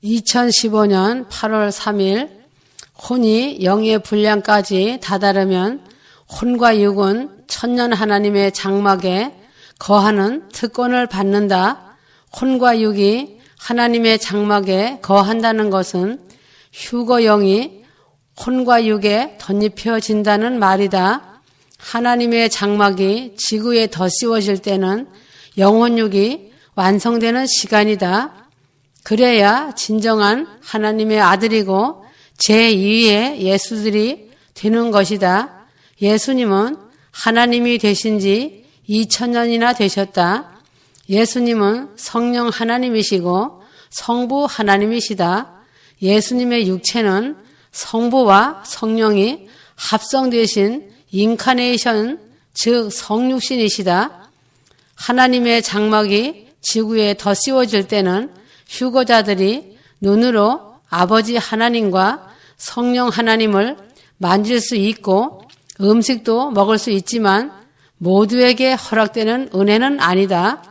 2015년 8월 3일 혼이 영의 분량까지 다다르면 혼과 육은 천년 하나님의 장막에 거하는 특권을 받는다. 혼과 육이 하나님의 장막에 거한다는 것은 휴거 영이 혼과 육에 덧입혀진다는 말이다. 하나님의 장막이 지구에 덧씌워질 때는 영혼육이 완성되는 시간이다. 그래야 진정한 하나님의 아들이고 제2의 예수들이 되는 것이다. 예수님은 하나님이 되신 지 2000년이나 되셨다. 예수님은 성령 하나님이시고 성부 하나님이시다. 예수님의 육체는 성부와 성령이 합성되신 인카네이션, 즉 성육신이시다. 하나님의 장막이 지구에 덧씌워질 때는 휴거자들이 눈으로 아버지 하나님과 성령 하나님을 만질 수 있고 음식도 먹을 수 있지만 모두에게 허락되는 은혜는 아니다.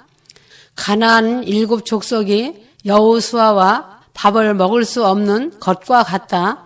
가나안 7 족속이 여호수아와 밥을 먹을 수 없는 것과 같다.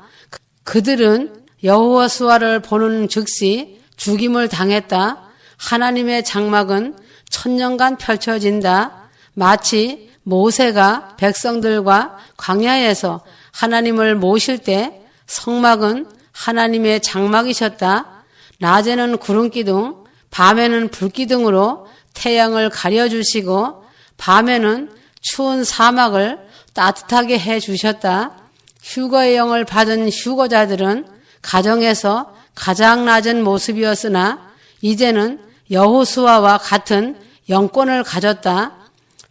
그들은 여호수아를 보는 즉시 죽임을 당했다. 하나님의 장막은 천년간 펼쳐진다. 마치 모세가 백성들과 광야에서 하나님을 모실 때 성막은 하나님의 장막이셨다. 낮에는 구름기둥, 밤에는 불기둥으로 태양을 가려주시고 밤에는 추운 사막을 따뜻하게 해주셨다. 휴거의 영을 받은 휴거자들은 가정에서 가장 낮은 모습이었으나 이제는 여호수아와 같은 영권을 가졌다.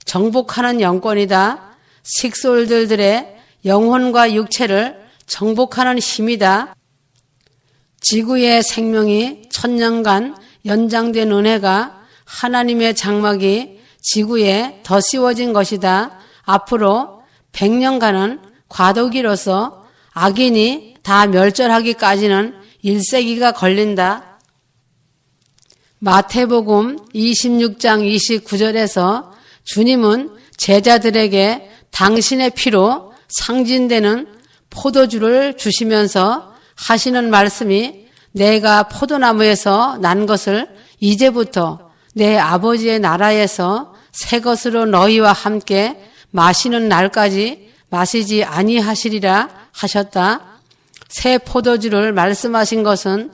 정복하는 영권이다. 식솔들의 영혼과 육체를 정복하는 힘이다. 지구의 생명이 천년간 연장된 은혜가 하나님의 장막이 지구에 덧씌워진 것이다. 앞으로 100년간은 과도기로서 악인이 다 멸절하기까지는 1세기가 걸린다. 마태복음 26장 29절에서 주님은 제자들에게 당신의 피로 상징되는 포도주를 주시면서 하시는 말씀이 내가 포도나무에서 난 것을 이제부터 내 아버지의 나라에서 새 것으로 너희와 함께 마시는 날까지 마시지 아니하시리라 하셨다. 새 포도주를 말씀하신 것은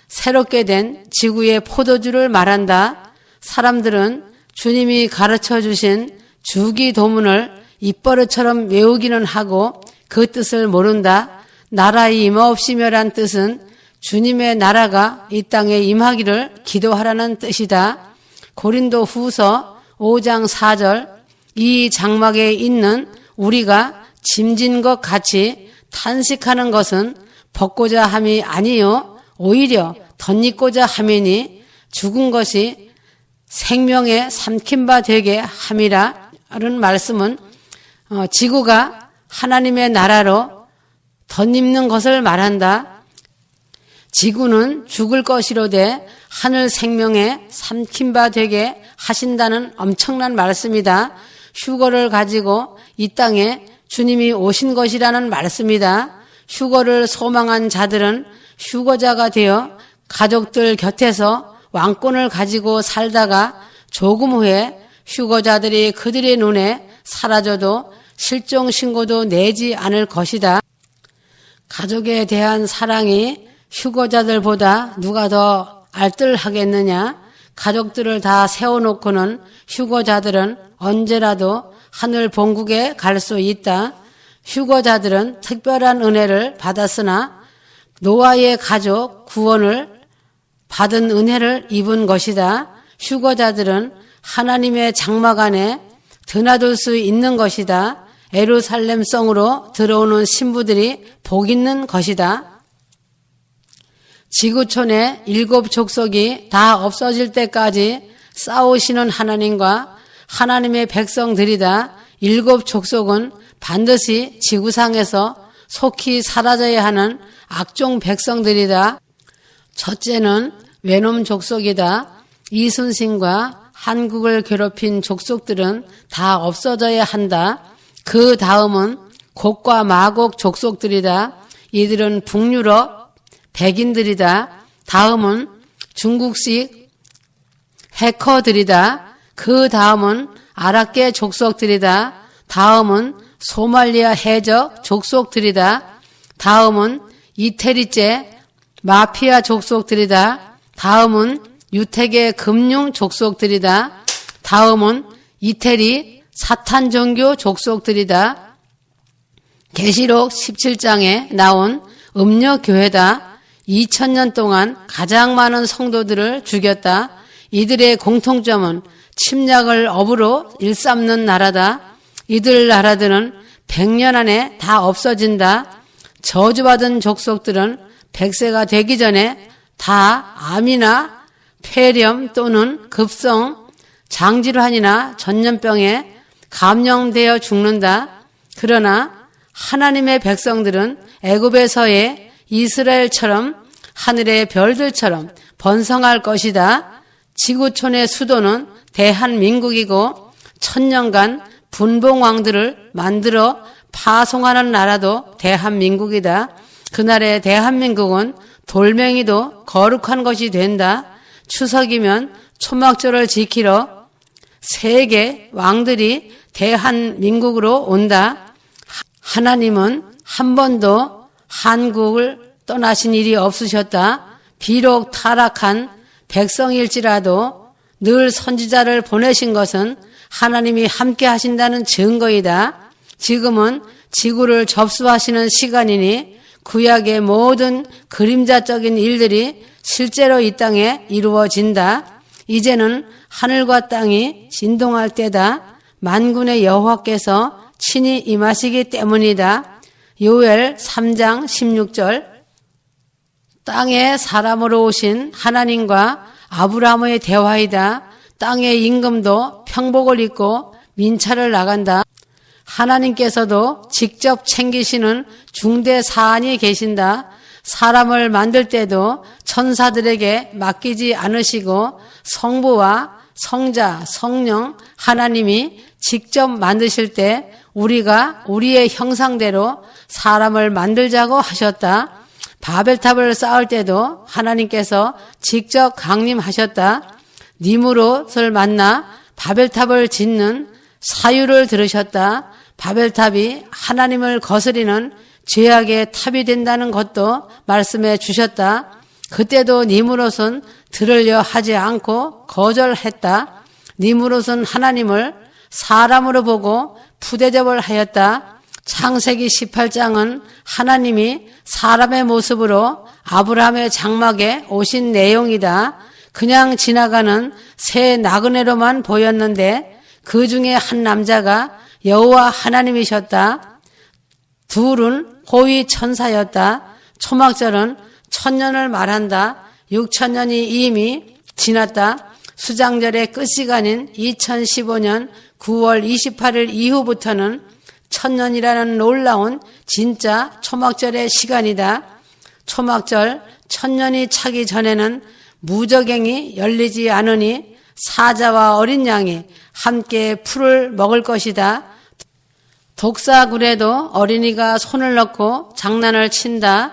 새롭게 된 지구의 포도주를 말한다. 사람들은 주님이 가르쳐 주신 주기도문을 입버릇처럼 외우기는 하고 그 뜻을 모른다. 나라의 임하옵시며란 뜻은 주님의 나라가 이 땅에 임하기를 기도하라는 뜻이다. 고린도 후서 5장 4절 이 장막에 있는 우리가 짐진 것 같이 탄식하는 것은 벗고자 함이 아니요 오히려 덧입고자 함이니 죽은 것이 생명에 삼킨 바 되게 함이라는 말씀은 지구가 하나님의 나라로 덧입는 것을 말한다. 지구는 죽을 것이로되 하늘 생명에 삼킨 바 되게 하신다는 엄청난 말씀이다. 휴거를 가지고 이 땅에 주님이 오신 것이라는 말씀이다. 휴거를 소망한 자들은 휴거자가 되어 가족들 곁에서 왕권을 가지고 살다가 조금 후에 휴거자들이 그들의 눈에 사라져도 실종 신고도 내지 않을 것이다. 가족에 대한 사랑이 휴거자들보다 누가 더 알뜰하겠느냐? 가족들을 다 세워놓고는 휴거자들은 언제라도 하늘 본국에 갈 수 있다. 휴거자들은 특별한 은혜를 받았으나 노아의 가족 구원을 받은 은혜를 입은 것이다. 휴거자들은 하나님의 장막 안에 드나들 수 있는 것이다. 예루살렘 성으로 들어오는 신부들이 복 있는 것이다. 지구촌의 7 족속이 다 없어질 때까지 싸우시는 하나님과 하나님의 백성들이다. 7 족속은 반드시 지구상에서 속히 사라져야 하는 악종 백성들이다. 첫째는 외놈 족속이다. 이순신과 한국을 괴롭힌 족속들은 다 없어져야 한다. 그 다음은 곡과 마곡 족속들이다. 이들은 북유럽 백인들이다. 다음은 중국식 해커들이다. 그 다음은 아랍계 족속들이다. 다음은 소말리아 해적 족속들이다. 다음은 이태리제 마피아 족속들이다. 다음은 유태계 금융 족속들이다. 다음은 이태리 사탄 종교 족속들이다. 계시록 17장에 나온 음녀교회다. 2000년 동안 가장 많은 성도들을 죽였다. 이들의 공통점은 침략을 업으로 일삼는 나라다. 이들 나라들은 100년 안에 다 없어진다. 저주받은 족속들은 100세가 되기 전에 다 암이나 폐렴 또는 급성 장질환이나 전염병에 감염되어 죽는다. 그러나 하나님의 백성들은 애굽에서의 이스라엘처럼 하늘의 별들처럼 번성할 것이다. 지구촌의 수도는 대한민국이고 1000년간 분봉왕들을 만들어 파송하는 나라도 대한민국이다. 그날의 대한민국은 돌멩이도 거룩한 것이 된다. 추석이면 초막절을 지키러 세계 왕들이 대한민국으로 온다. 하나님은 한 번도 한국을 떠나신 일이 없으셨다. 비록 타락한 백성일지라도 늘 선지자를 보내신 것은 하나님이 함께 하신다는 증거이다. 지금은 지구를 접수하시는 시간이니 구약의 모든 그림자적인 일들이 실제로 이 땅에 이루어진다. 이제는 하늘과 땅이 진동할 때다. 만군의 여호와께서 친히 임하시기 때문이다. 요엘 3장 16절. 땅에 사람으로 오신 하나님과 아브라함의 대화이다. 땅의 임금도 평복을 입고 민차를 나간다. 하나님께서도 직접 챙기시는 중대 사안이 계신다. 사람을 만들 때도 천사들에게 맡기지 않으시고 성부와 성자, 성령 하나님이 직접 만드실 때 우리가 우리의 형상대로 사람을 만들자고 하셨다. 바벨탑을 쌓을 때도 하나님께서 직접 강림하셨다. 니므롯을 만나 바벨탑을 짓는 사유를 들으셨다. 바벨탑이 하나님을 거스리는 죄악의 탑이 된다는 것도 말씀해 주셨다. 그때도 니므롯은 들으려 하지 않고 거절했다. 니므롯은 하나님을 사람으로 보고 푸대접을 하였다. 창세기 18장은 하나님이 사람의 모습으로 아브라함의 장막에 오신 내용이다. 그냥 지나가는 새 나그네로만 보였는데 그 중에 한 남자가 여호와 하나님이셨다. 둘은 호위 천사였다. 초막절은 1000년을 말한다. 6000년이 이미 지났다. 수장절의 끝시간인 2015년 9월 28일 이후부터는 1000년이라는 놀라운 진짜 초막절의 시간이다. 초막절 1000년이 차기 전에는 무저갱이 열리지 않으니 사자와 어린 양이 함께 풀을 먹을 것이다. 독사굴에도 어린이가 손을 넣고 장난을 친다.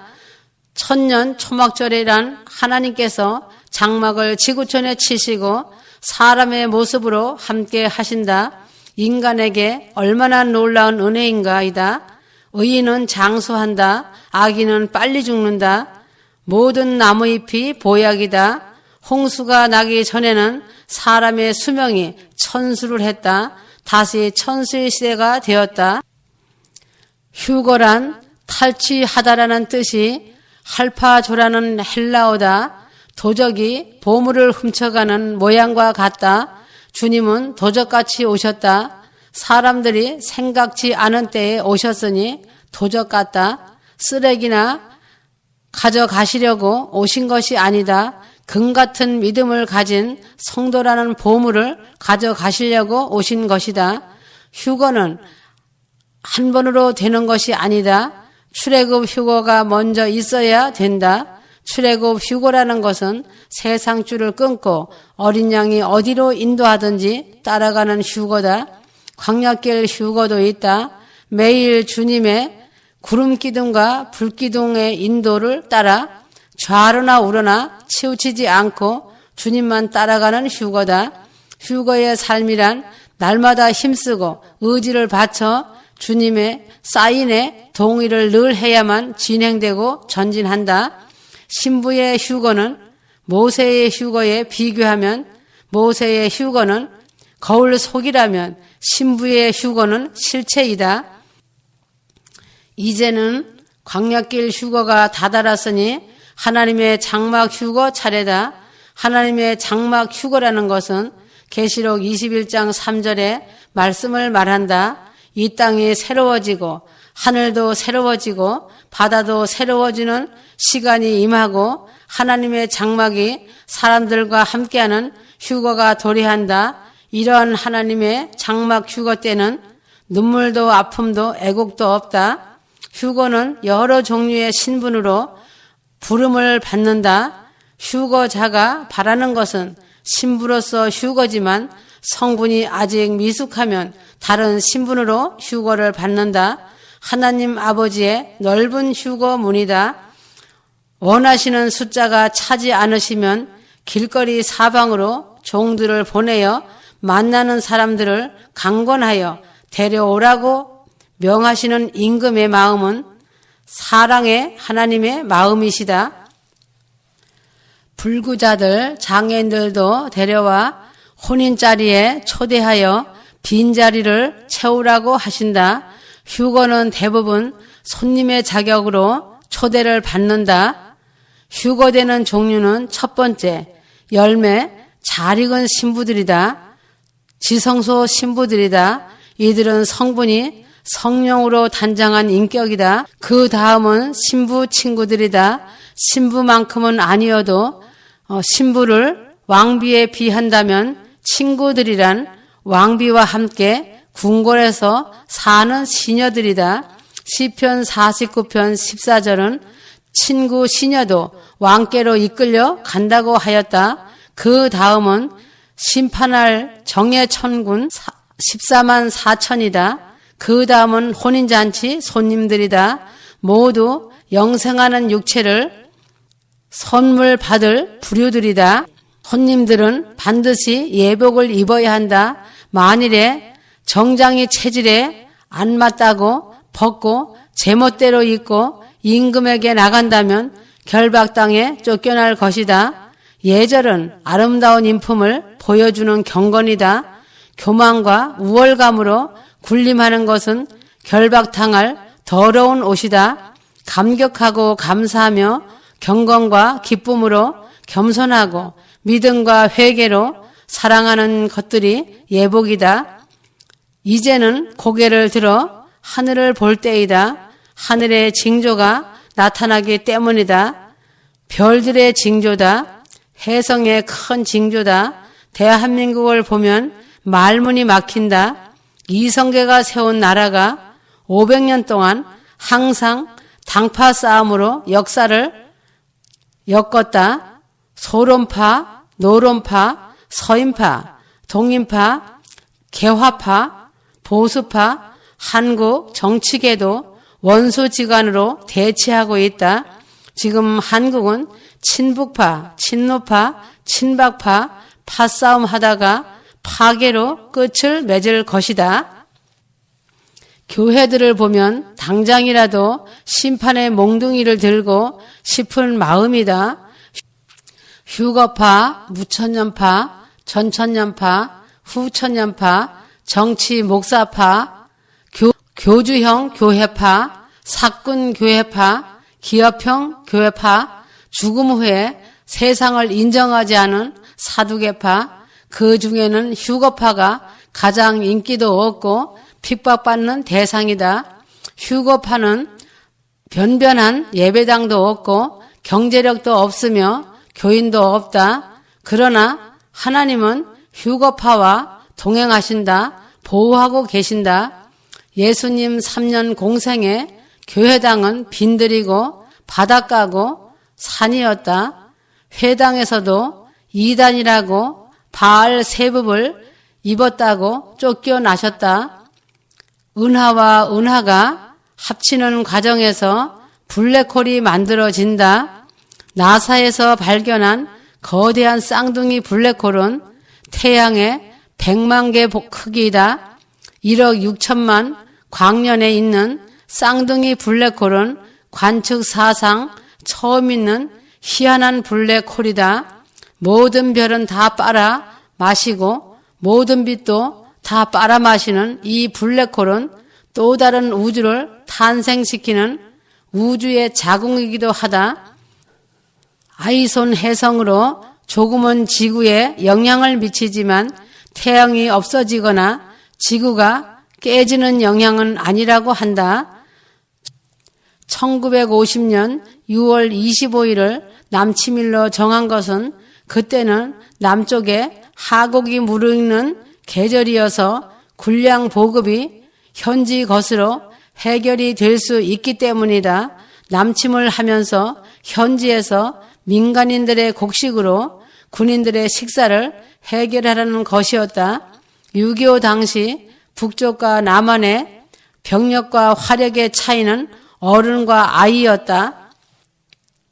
1000년 초막절이란 하나님께서 장막을 지구촌에 치시고 사람의 모습으로 함께 하신다. 인간에게 얼마나 놀라운 은혜인가이다. 의인은 장수한다. 악인은 빨리 죽는다. 모든 나무잎이 보약이다. 홍수가 나기 전에는 사람의 수명이 천수를 했다. 다시 천수의 시대가 되었다. 휴거란 탈취하다라는 뜻이 할파조라는 헬라어다. 도적이 보물을 훔쳐가는 모양과 같다. 주님은 도적같이 오셨다. 사람들이 생각지 않은 때에 오셨으니 도적 같다. 쓰레기나 가져가시려고 오신 것이 아니다. 금 같은 믿음을 가진 성도라는 보물을 가져가시려고 오신 것이다. 휴거는 한 번으로 되는 것이 아니다. 출애굽 휴거가 먼저 있어야 된다. 출애굽 휴거라는 것은 세상 줄을 끊고 어린 양이 어디로 인도하든지 따라가는 휴거다. 광야길 휴거도 있다. 매일 주님의 구름기둥과 불기둥의 인도를 따라 좌로나 우로나 치우치지 않고 주님만 따라가는 휴거다. 휴거의 삶이란 날마다 힘쓰고 의지를 바쳐 주님의 사인에 동의를 늘 해야만 진행되고 전진한다. 신부의 휴거는 모세의 휴거에 비교하면 모세의 휴거는 거울 속이라면 신부의 휴거는 실체이다. 이제는 광야길 휴거가 다다랐으니 하나님의 장막 휴거 차례다. 하나님의 장막 휴거라는 것은 계시록 21장 3절에 말씀을 말한다. 이 땅이 새로워지고 하늘도 새로워지고 바다도 새로워지는 시간이 임하고 하나님의 장막이 사람들과 함께하는 휴거가 도래한다. 이러한 하나님의 장막 휴거 때는 눈물도 아픔도 애곡도 없다. 휴거는 여러 종류의 신분으로 부름을 받는다. 휴거자가 바라는 것은 신부로서 휴거지만 성분이 아직 미숙하면 다른 신분으로 휴거를 받는다. 하나님 아버지의 넓은 휴거 문이다. 원하시는 숫자가 차지 않으시면 길거리 사방으로 종들을 보내어 만나는 사람들을 강권하여 데려오라고 명하시는 임금의 마음은 사랑의 하나님의 마음이시다. 불구자들, 장애인들도 데려와 혼인자리에 초대하여 빈자리를 채우라고 하신다. 휴거는 대부분 손님의 자격으로 초대를 받는다. 휴거되는 종류는 첫 번째, 열매, 잘 익은 신부들이다. 지성소 신부들이다. 이들은 성분이 성령으로 단장한 인격이다. 그 다음은 신부 친구들이다. 신부만큼은 아니어도 신부를 왕비에 비한다면 친구들이란 왕비와 함께 궁궐에서 사는 시녀들이다. 시편 49편 14절은 친구 시녀도 왕께로 이끌려 간다고 하였다. 그 다음은 심판할 정예천군 14만 4천이다. 그 다음은 혼인잔치 손님들이다. 모두 영생하는 육체를 선물 받을 부류들이다. 손님들은 반드시 예복을 입어야 한다. 만일에 정장이 체질에 안 맞다고 벗고 제멋대로 입고 임금에게 나간다면 결박당해 쫓겨날 것이다. 예절은 아름다운 인품을 보여주는 경건이다. 교만과 우월감으로 군림하는 것은 결박당할 더러운 옷이다. 감격하고 감사하며 경건과 기쁨으로 겸손하고 믿음과 회개로 사랑하는 것들이 예복이다. 이제는 고개를 들어 하늘을 볼 때이다. 하늘의 징조가 나타나기 때문이다. 별들의 징조다. 혜성의 큰 징조다. 대한민국을 보면 말문이 막힌다. 이성계가 세운 나라가 500년 동안 항상 당파 싸움으로 역사를 엮었다. 소론파, 노론파, 서인파, 동인파, 개화파, 보수파, 한국 정치계도 원수지간으로 대치하고 있다. 지금 한국은 친북파, 친노파, 친박파 파싸움 하다가 파괴로 끝을 맺을 것이다. 교회들을 보면 당장이라도 심판의 몽둥이를 들고 싶은 마음이다. 휴거파, 무천년파, 전천년파, 후천년파, 정치 목사파, 교주형 교회파, 사꾼 교회파, 기업형 교회파, 죽음 후에 세상을 인정하지 않은 사두개파, 그 중에는 휴거파가 가장 인기도 없고 핍박받는 대상이다. 휴거파는 변변한 예배당도 없고 경제력도 없으며 교인도 없다. 그러나 하나님은 휴거파와 동행하신다. 보호하고 계신다. 예수님 3년 공생에 교회당은 빈들이고 바닷가고 산이었다. 회당에서도 이단이라고 바알 세법을 입었다고 쫓겨나셨다. 은하와 은하가 합치는 과정에서 블랙홀이 만들어진다. 나사에서 발견한 거대한 쌍둥이 블랙홀은 태양의 100만 개 크기이다. 1억 6천만 광년에 있는 쌍둥이 블랙홀은 관측 사상 처음 있는 희한한 블랙홀이다. 모든 별은 다 빨아 마시고 모든 빛도 다 빨아 마시는 이 블랙홀은 또 다른 우주를 탄생시키는 우주의 자궁이기도 하다. 아이손 해성으로 조금은 지구에 영향을 미치지만 태양이 없어지거나 지구가 깨지는 영향은 아니라고 한다. 1950년 6월 25일을 남치밀로 정한 것은 그때는 남쪽에 하곡이 무르익는 계절이어서 군량 보급이 현지 것으로 해결이 될 수 있기 때문이다. 남침을 하면서 현지에서 민간인들의 곡식으로 군인들의 식사를 해결하라는 것이었다. 6.25 당시 북쪽과 남한의 병력과 화력의 차이는 어른과 아이였다.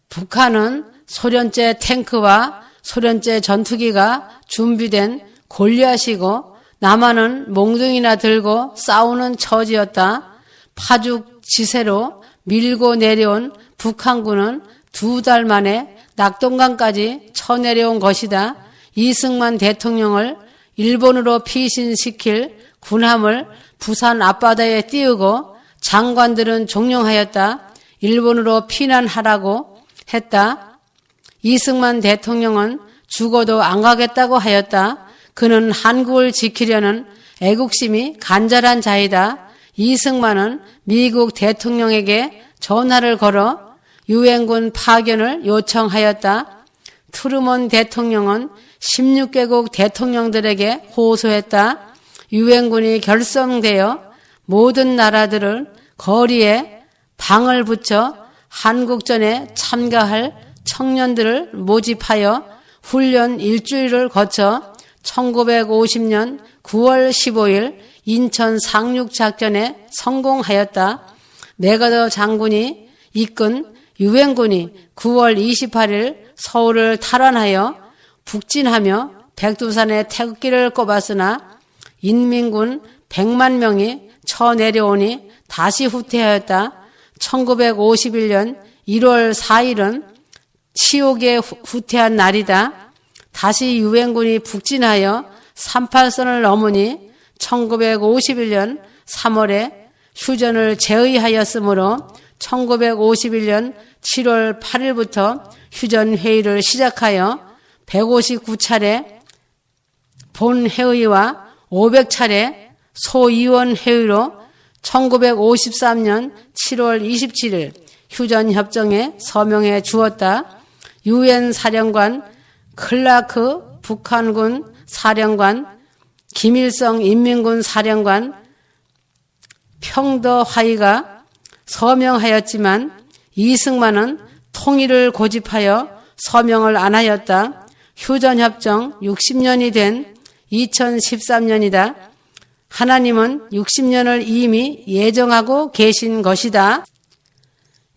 북한은 소련제 탱크와 소련제 전투기가 준비된 골리앗이고 남한은 몽둥이나 들고 싸우는 처지였다. 파죽 지세로 밀고 내려온 북한군은 2달 만에 낙동강까지 쳐내려온 것이다. 이승만 대통령을 일본으로 피신시킬 군함을 부산 앞바다에 띄우고 장관들은 종용하였다. 일본으로 피난하라고 했다. 이승만 대통령은 죽어도 안 가겠다고 하였다. 그는 한국을 지키려는 애국심이 간절한 자이다. 이승만은 미국 대통령에게 전화를 걸어 유엔군 파견을 요청하였다. 트루먼 대통령은 16개국 대통령들에게 호소했다. 유엔군이 결성되어 모든 나라들을 거리에 방을 붙여 한국전에 참가할 청년들을 모집하여 훈련 일주일을 거쳐 1950년 9월 15일 인천 상륙작전에 성공하였다. 메가더 장군이 이끈 유엔군이 9월 28일 서울을 탈환하여 북진하며 백두산에 태극기를 꼽았으나 인민군 100만 명이 쳐내려오니 다시 후퇴하였다. 1951년 1월 4일은 치욕에 후퇴한 날이다. 다시 유엔군이 북진하여 38선을 넘으니 1951년 3월에 휴전을 제의하였으므로 1951년 7월 8일부터 휴전회의를 시작하여 159차례 본회의와 500차례 소위원회의로 1953년 7월 27일 휴전협정에 서명해 주었다. 유엔 사령관 클라크 북한군 사령관 김일성 인민군 사령관 평더하이가 서명하였지만 이승만은 통일을 고집하여 서명을 안 하였다. 휴전협정 60년이 된 2013년이다. 하나님은 60년을 이미 예정하고 계신 것이다.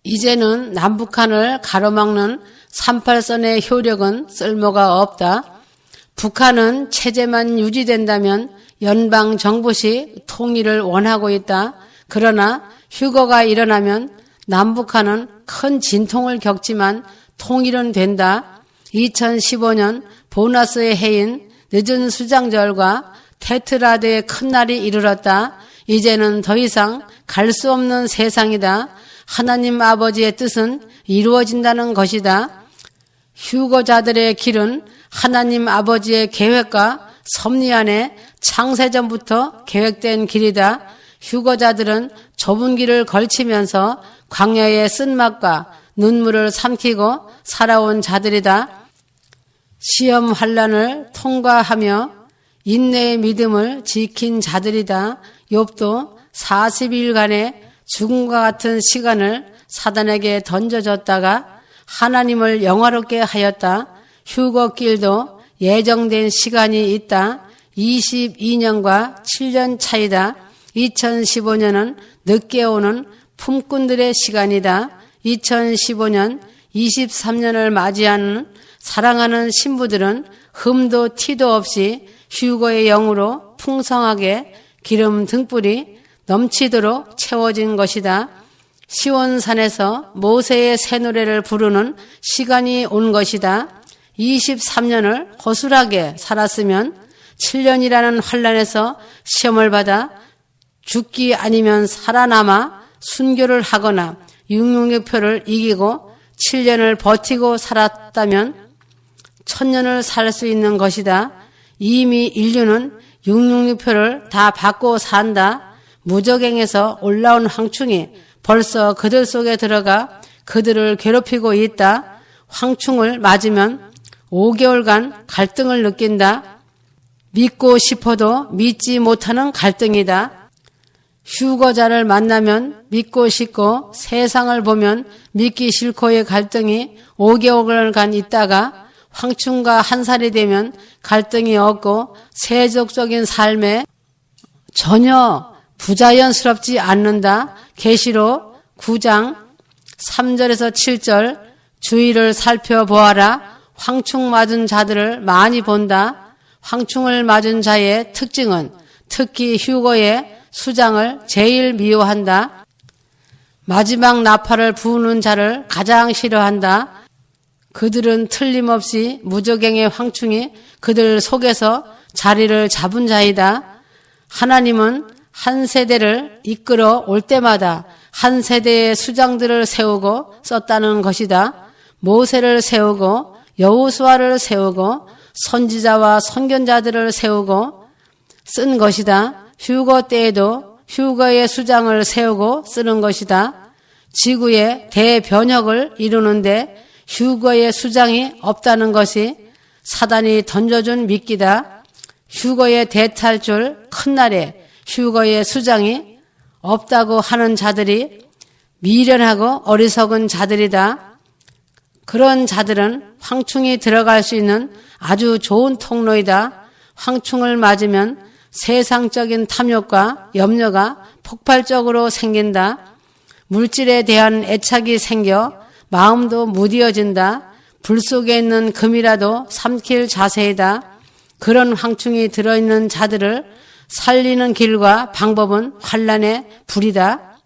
이제는 남북한을 가로막는 38선의 효력은 쓸모가 없다. 북한은 체제만 유지된다면 연방정부시 통일을 원하고 있다. 그러나 휴거가 일어나면 남북한은 큰 진통을 겪지만 통일은 된다. 2015년 보너스의 해인 늦은 수장절과 테트라드의 큰 날이 이르렀다. 이제는 더 이상 갈 수 없는 세상이다. 하나님 아버지의 뜻은 이루어진다는 것이다. 휴거자들의 길은 하나님 아버지의 계획과 섭리 안에 창세전부터 계획된 길이다. 휴거자들은 좁은 길을 걸치면서 광야의 쓴맛과 눈물을 삼키고 살아온 자들이다. 시험 환난을 통과하며 인내의 믿음을 지킨 자들이다. 욥도 40일간의 죽음과 같은 시간을 사단에게 던져줬다가 하나님을 영화롭게 하였다. 휴거길도 예정된 시간이 있다. 22년과 7년 차이다. 2015년은 늦게 오는 품꾼들의 시간이다. 2015년 23년을 맞이하는 사랑하는 신부들은 흠도 티도 없이 휴거의 영으로 풍성하게 기름 등불이 넘치도록 채워진 것이다. 시온산에서 모세의 새 노래를 부르는 시간이 온 것이다. 23년을 거술하게 살았으면 7년이라는 환난에서 시험을 받아 죽기 아니면 살아남아 순교를 하거나 666표를 이기고 7년을 버티고 살았다면 1000년을 살 수 있는 것이다. 이미 인류는 666표를 다 받고 산다. 무적행에서 올라온 황충이 벌써 그들 속에 들어가 그들을 괴롭히고 있다. 황충을 맞으면 5개월간 갈등을 느낀다. 믿고 싶어도 믿지 못하는 갈등이다. 휴거자를 만나면 믿고 싶고 세상을 보면 믿기 싫고의 갈등이 5개월간 있다가 황충과 한 살이 되면 갈등이 없고 세속적인 삶에 전혀 부자연스럽지 않는다. 계시록 9장 3절에서 7절 주위를 살펴보아라. 황충 맞은 자들을 많이 본다. 황충을 맞은 자의 특징은 특히 휴거의 수장을 제일 미워한다. 마지막 나팔을 부는 자를 가장 싫어한다. 그들은 틀림없이 무적행의 황충이 그들 속에서 자리를 잡은 자이다. 하나님은 한 세대를 이끌어 올 때마다 한 세대의 수장들을 세우고 썼다는 것이다. 모세를 세우고 여호수아를 세우고 선지자와 선견자들을 세우고 쓴 것이다. 휴거 때에도 휴거의 수장을 세우고 쓰는 것이다. 지구의 대변혁을 이루는데 휴거의 수장이 없다는 것이 사단이 던져준 미끼다. 휴거의 대탈줄 큰 날에 휴거의 수장이 없다고 하는 자들이 미련하고 어리석은 자들이다. 그런 자들은 황충이 들어갈 수 있는 아주 좋은 통로이다. 황충을 맞으면 세상적인 탐욕과 염려가 폭발적으로 생긴다. 물질에 대한 애착이 생겨 마음도 무디어진다. 불 속에 있는 금이라도 삼킬 자세이다. 그런 황충이 들어있는 자들을 살리는 길과 방법은 환난의 불이다.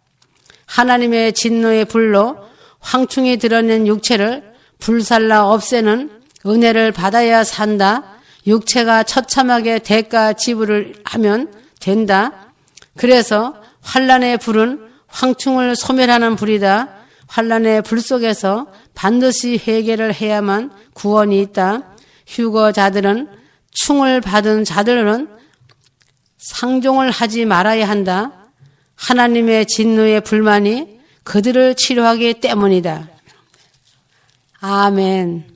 하나님의 진노의 불로 황충이 들어있는 육체를 불살라 없애는 은혜를 받아야 산다. 육체가 처참하게 대가 지불을 하면 된다. 그래서 환난의 불은 황충을 소멸하는 불이다. 환난의 불 속에서 반드시 회개를 해야만 구원이 있다. 휴거자들은 충을 받은 자들은 상종을 하지 말아야 한다. 하나님의 진노의 불만이 그들을 치료하기 때문이다. 아멘.